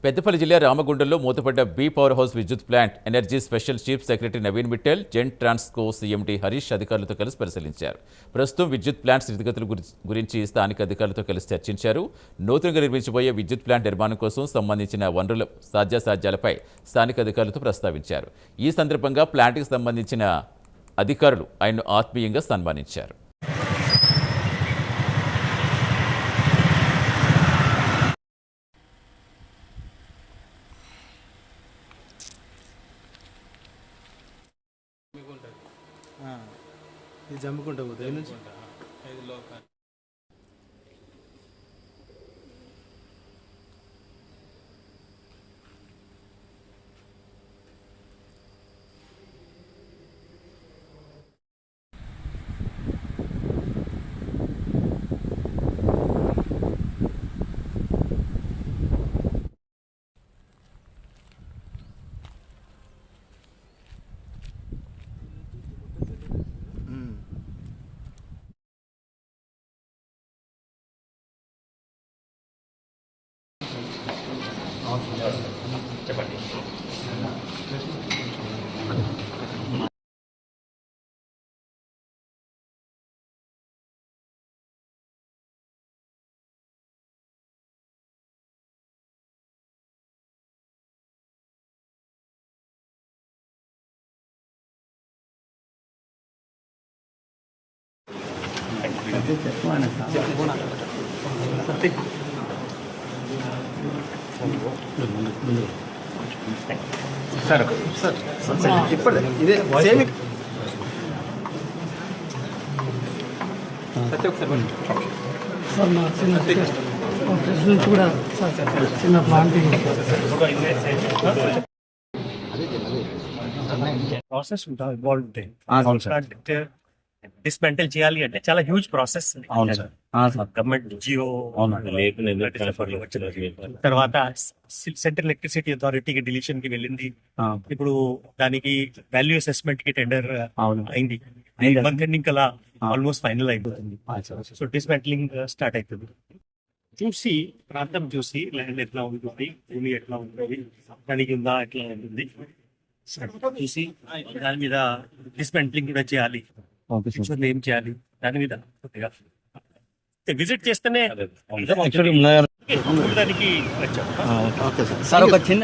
పెద్దపల్లి జిల్లా రామగుండంలో మూతపడ్డ బీ పవర్ హౌస్ విద్యుత్ plant energy special chief secretary Naveen Mittal, Gen Transco CMD Harish అధికారులతో కలిసి పరిశీలించారు. ప్రస్తుతం విద్యుత్ ప్లాంట్ స్థితిగతుల గురించి స్థానిక అధికారులతో కలిసి చర్చించారు. నూతనంగా నిర్మించబోయే విద్యుత్ ప్లాంట్ నిర్మాణం కోసం సంబంధించిన వనరుల సాధ్యాసాధ్యాలపై స్థానిక అధికారులతో ప్రస్తావించారు. ఈ సందర్భంగా ప్లాంట్కి సంబంధించిన అధికారులు ఆయన్ను ఆత్మీయంగా సన్మానించారు. ఇది జమ్ముకుంటా పోతుంది నుంచి చెప్పండి. సార్ ఇప్పుడు ఇదే సేమ్ సార్ మా చిన్న ప్రెసిడెంట్ కూడా చిన్న ప్లాంటింగ్ ప్రాసెస్ ఇన్వాల్వ్ ఉంటాయి. డిస్మెంటల్ చేయాలి అంటే చాలా హ్యూజ్ ప్రాసెస్. అవును సార్. గవర్నమెంట్ జియో తర్వాత సెంట్రల్ ఎలక్ట్రిసిటీ అథారిటీకి డిలీషన్ కి వెళ్ళింది. ఇప్పుడు దానికి వాల్యూ అసెస్మెంట్ కి టెండర్ అయింది. మంత్ ఎండింగ్ అలా ఆల్మోస్ట్ ఫైనల్ అయిపోతుంది. సో డిస్మెంటలింగ్ స్టార్ట్ అవుతుంది. చూసి ప్రాంతం చూసి ల్యాండ్ ఎట్లా ఉంటుంది, భూమి ఎట్లా ఉంటుంది, దానికి ఉందా ఎట్లా ఉంటుంది చూసి దాని మీద డిస్మెంటలింగ్ కూడా చేయాలి. ఏం చేయాలి దాని మీద విజిట్ చేస్తేనే దానికి వచ్చాం. సార్ ఒక చిన్న